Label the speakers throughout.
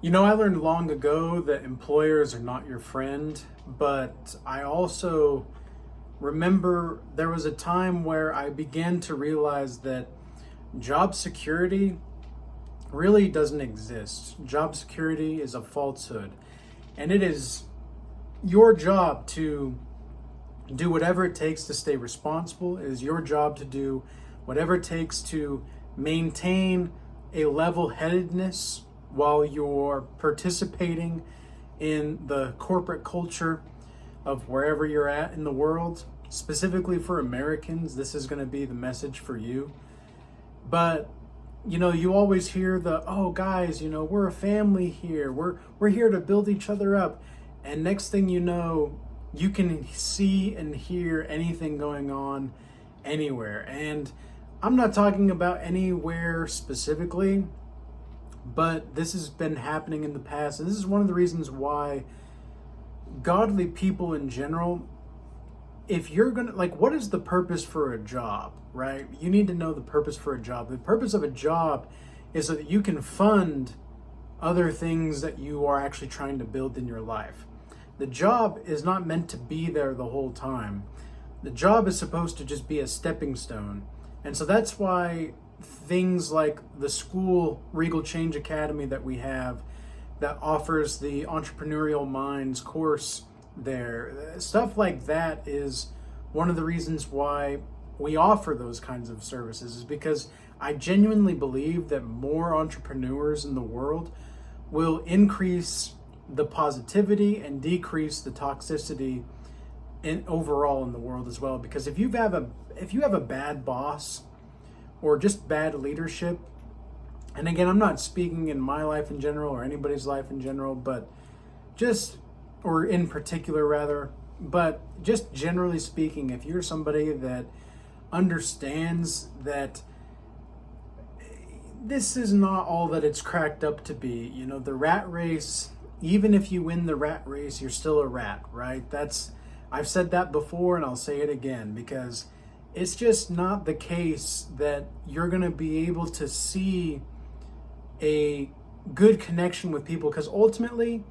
Speaker 1: I learned long ago that employers are not your friend, but I also remember there was a time where I began to realize that job security really doesn't exist. Job security is a falsehood, and it is your job to do whatever it takes to stay responsible. It is your job to do whatever it takes to maintain a level headedness while you're participating in the corporate culture of wherever you're at in the world. Specifically for Americans, this is going to be the message for you. But you always hear oh guys, we're a family here. We're here to build each other up. And next thing you know, you can see and hear anything going on anywhere. And I'm not talking about anywhere specifically, but this has been happening in the past. And this is one of the reasons why godly people in general, if you're gonna, what is the purpose for a job, right? You need to know the purpose for a job. The purpose of a job is so that you can fund other things that you are actually trying to build in your life. The job is not meant to be there the whole time. The job is supposed to just be a stepping stone. And so that's why things like the school Regal Change Academy that we have, that offers the Entrepreneurial Minds course there, stuff like that is one of the reasons why we offer those kinds of services, is because I genuinely believe that more entrepreneurs in the world will increase the positivity and decrease the toxicity overall in the world as well. Because if you have a bad boss or just bad leadership, and again, I'm not speaking in my life in general or anybody's life in general, but or in particular rather, but just generally speaking, if you're somebody that understands that this is not all that it's cracked up to be, the rat race, even if you win the rat race, you're still a rat, right? I've said that before and I'll say it again, because it's just not the case that you're going to be able to see a good connection with people. Because ultimately,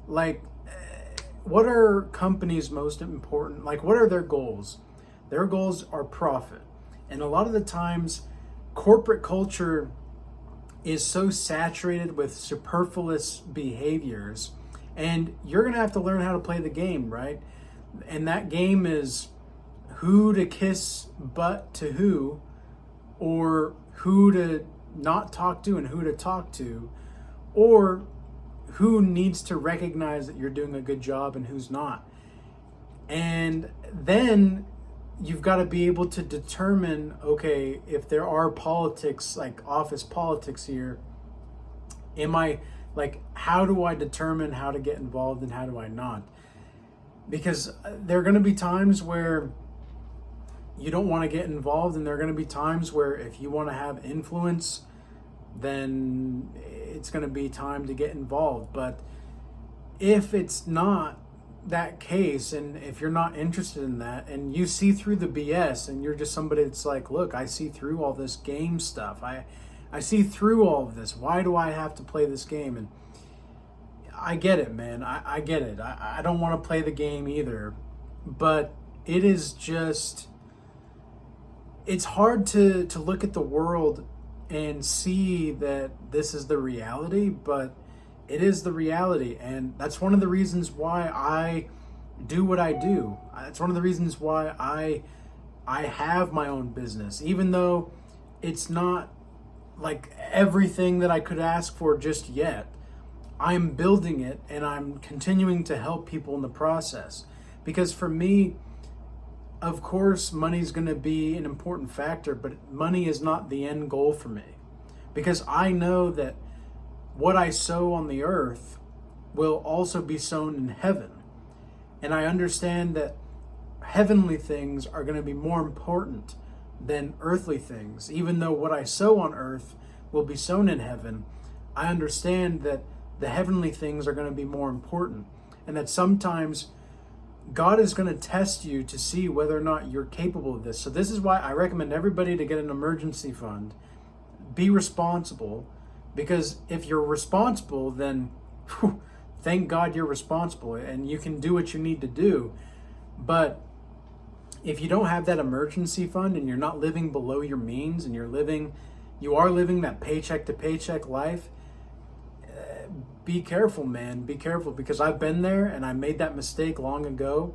Speaker 1: what are companies most important? What are their goals? Their goals are profit. And a lot of the times, corporate culture is so saturated with superfluous behaviors, and you're going to have to learn how to play the game, right? And that game is who to kiss butt to who, or who to not talk to and who to talk to, or who needs to recognize that you're doing a good job and who's not. And then you've got to be able to determine, okay, if there are politics, like office politics here, how do I determine how to get involved and how do I not? Because there are going to be times where you don't want to get involved, and there are going to be times where if you want to have influence, then it's going to be time to get involved. But if it's not that case, and if you're not interested in that, and you see through the BS, and you're just somebody that's like, look, I see through all this game stuff, I see through all of this, why do I have to play this game? And I get it, man. I get it. I don't want to play the game either, but it is just, it's hard to look at the world and see that this is the reality, but it is the reality. And that's one of the reasons why I do what I do. It's one of the reasons why I have my own business, even though it's not like everything that I could ask for just yet. I'm building it, and I'm continuing to help people in the process. Because for me, of course, money's going to be an important factor, but money is not the end goal for me. Because I know that what I sow on the earth will also be sown in heaven. And I understand that heavenly things are going to be more important than earthly things. Even though what I sow on earth will be sown in heaven, I understand that the heavenly things are going to be more important. And that sometimes God is going to test you to see whether or not you're capable of this. So this is why I recommend everybody to get an emergency fund. Be responsible. Because if you're responsible, then whew, thank God you're responsible and you can do what you need to do. But if you don't have that emergency fund and you're not living below your means and you are living that paycheck to paycheck life, be careful, man. Be careful, because I've been there and I made that mistake long ago.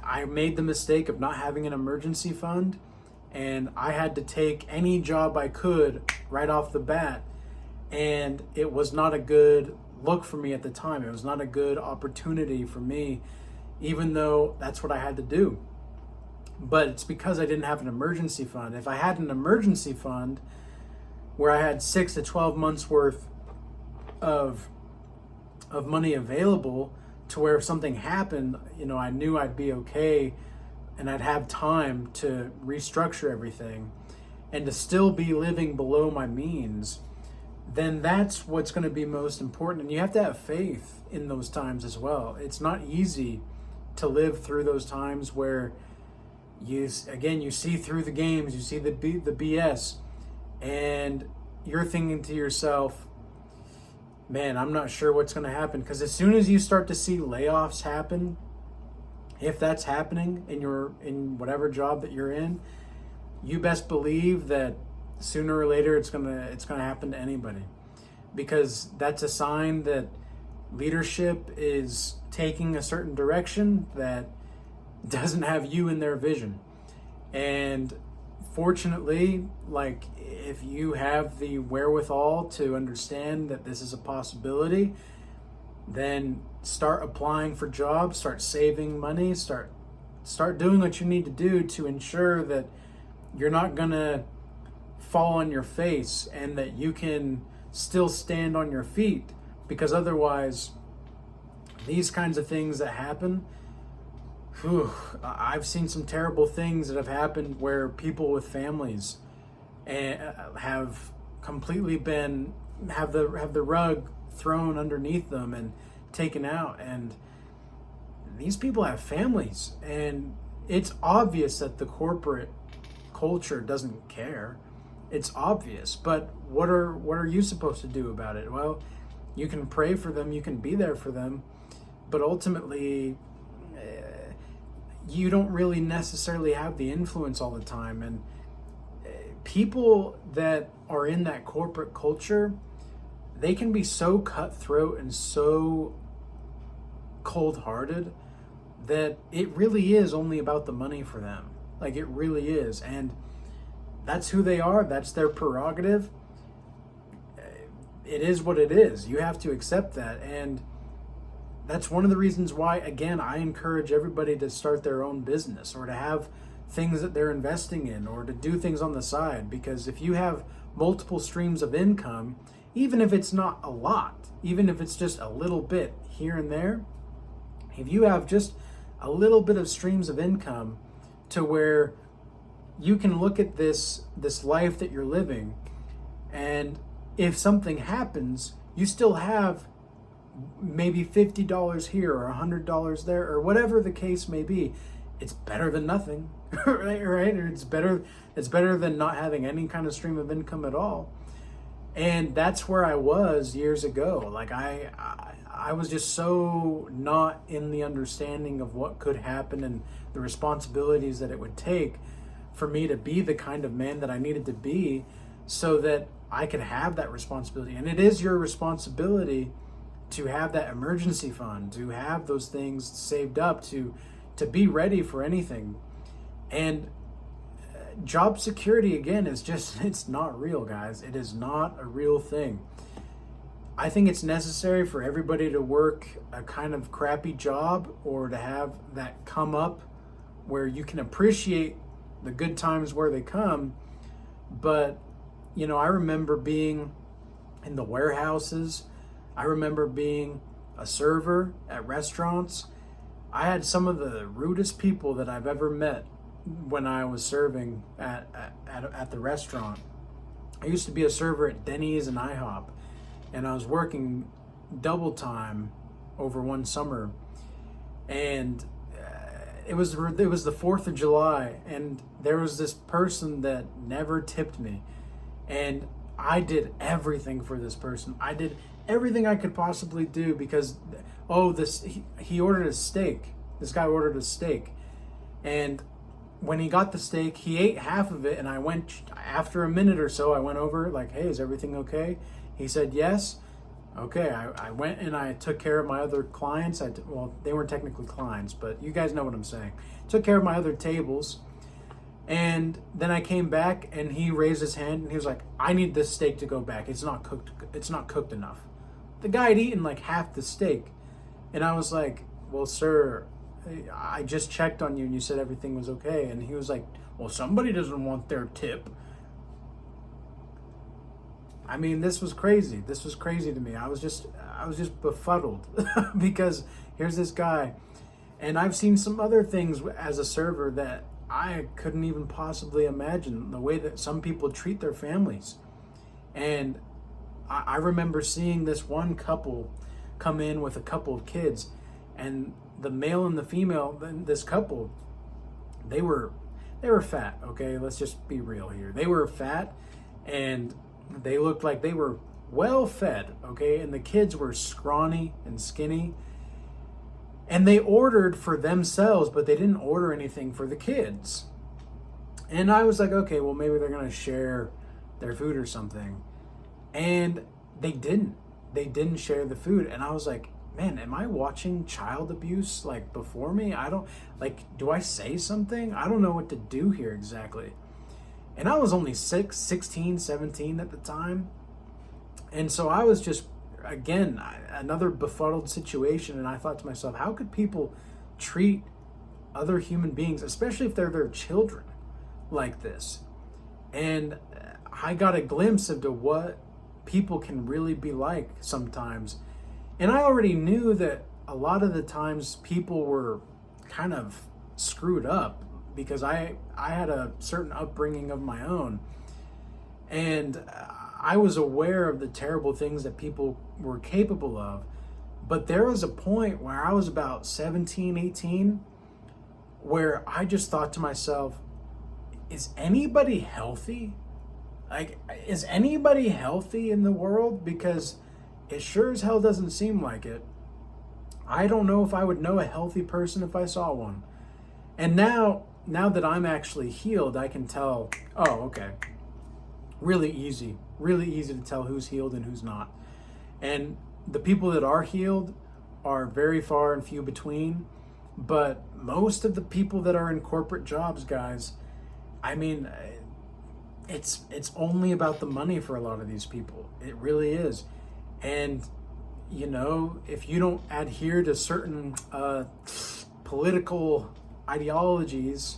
Speaker 1: I made the mistake of not having an emergency fund, and I had to take any job I could right off the bat, and it was not a good look for me at the time. It was not a good opportunity for me, even though that's what I had to do. But it's because I didn't have an emergency fund. If I had an emergency fund where I had 6 to 12 months worth of money available, to where if something happened, I knew I'd be okay and I'd have time to restructure everything and to still be living below my means, then that's what's going to be most important. And you have to have faith in those times as well. It's not easy to live through those times where you see through the games, you see the BS, and you're thinking to yourself, man, I'm not sure what's going to happen. Because as soon as you start to see layoffs happen, if that's happening in whatever job that you're in, you best believe that sooner or later it's gonna happen to anybody, because that's a sign that leadership is taking a certain direction that doesn't have you in their vision. And fortunately, like, if you have the wherewithal to understand that this is a possibility, then start applying for jobs, start saving money, start doing what you need to do to ensure that you're not gonna fall on your face and that you can still stand on your feet. Because otherwise, these kinds of things that happen, I've seen some terrible things that have happened where people with families have completely have the rug thrown underneath them and taken out. And these people have families, and it's obvious that the corporate culture doesn't care. It's obvious. But what are you supposed to do about it? Well, you can pray for them, you can be there for them, but ultimately you don't really necessarily have the influence all the time. And people that are in that corporate culture, they can be so cutthroat and so cold-hearted that it really is only about the money for them. Like, it really is. And that's who they are. That's their prerogative. It is what it is. You have to accept that. And that's one of the reasons why, again, I encourage everybody to start their own business, or to have things that they're investing in, or to do things on the side. Because if you have multiple streams of income, even if it's not a lot, even if it's just a little bit here and there, if you have just a little bit of streams of income to where you can look at this life that you're living, and if something happens, you still have maybe $50 here or $100 there, or whatever the case may be. It's better than nothing, right? Or it's better than not having any kind of stream of income at all. And that's where I was years ago. Like, I was just so not in the understanding of what could happen and the responsibilities that it would take for me to be the kind of man that I needed to be, so that I could have that responsibility. And it is your responsibility to have that emergency fund, to have those things saved up, to be ready for anything. And job security, again, is just, it's not real, guys. It is not a real thing. I think it's necessary for everybody to work a kind of crappy job, or to have that come up where you can appreciate the good times where they come. But, I remember being in the warehouses. I remember being a server at restaurants. I had some of the rudest people that I've ever met when I was serving at the restaurant. I used to be a server at Denny's and IHOP, and I was working double time over one summer, and it was the 4th of July, and there was this person that never tipped me, and I did everything for this person. I did everything I could possibly do because, oh, he ordered a steak. This guy ordered a steak. And when he got the steak, he ate half of it. And I went, after a minute or so, I went over like, hey, is everything okay? He said, yes. Okay, I went and I took care of my other clients. Well, they weren't technically clients, but you guys know what I'm saying. Took care of my other tables. And then I came back and he raised his hand and he was like, I need this steak to go back. It's not cooked enough. The guy had eaten like half the steak. And I was like, well, sir, I just checked on you and you said everything was okay. And he was like, well, somebody doesn't want their tip. I mean, this was crazy. This was crazy to me. I was just befuddled because here's this guy. And I've seen some other things as a server that I couldn't even possibly imagine, the way that some people treat their families. And I remember seeing this one couple come in with a couple of kids, and the male and the female, this couple, they were fat, okay? Let's just be real here. They were fat, and they looked like they were well fed, okay? And the kids were scrawny and skinny. And they ordered for themselves, but they didn't order anything for the kids. And I was like, okay, well, maybe they're going to share their food or something. And they didn't. They didn't share the food. And I was like, man, am I watching child abuse like before me? Do I say something? I don't know what to do here exactly. And I was only 16, 17 at the time. And so I was just, again, another befuddled situation. And I thought to myself, how could people treat other human beings, especially if they're their children, like this? And I got a glimpse into what people can really be like sometimes. And I already knew that a lot of the times people were kind of screwed up because I had a certain upbringing of my own. And I was aware of the terrible things that people were capable of. But there was a point where I was about 17, 18, where I just thought to myself, is anybody healthy? Like, is anybody healthy in the world? Because it sure as hell doesn't seem like it. I don't know if I would know a healthy person if I saw one. And now that I'm actually healed, I can tell, oh, okay. Really easy to tell who's healed and who's not. And the people that are healed are very far and few between. But most of the people that are in corporate jobs, guys, I mean, it's only about the money for a lot of these people. It really is. And, you know, if you don't adhere to certain political ideologies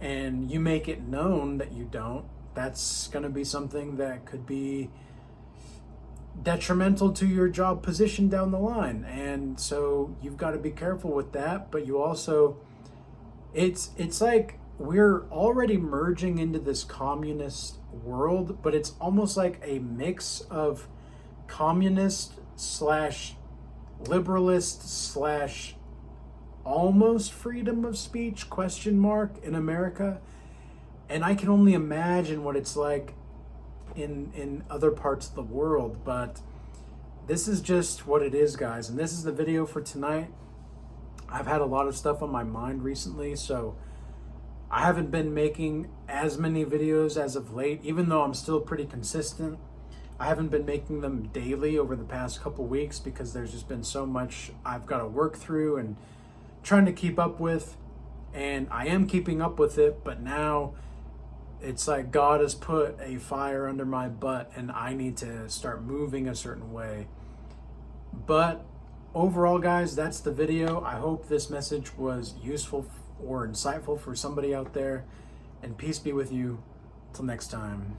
Speaker 1: and you make it known that you don't, that's going to be something that could be detrimental to your job position down the line. And so you've got to be careful with that. But you also, it's like we're already merging into this communist world, but it's almost like a mix of communist slash liberalist slash almost freedom of speech question mark in America. And I can only imagine what it's like in other parts of the world, but this is just what it is, guys. And this is the video for tonight. I've had a lot of stuff on my mind recently, so I haven't been making as many videos as of late, even though I'm still pretty consistent. I haven't been making them daily over the past couple weeks because there's just been so much I've got to work through and trying to keep up with. And I am keeping up with it, but now it's like God has put a fire under my butt and I need to start moving a certain way. But overall, guys, that's the video. I hope this message was useful or insightful for somebody out there. And peace be with you. Till next time.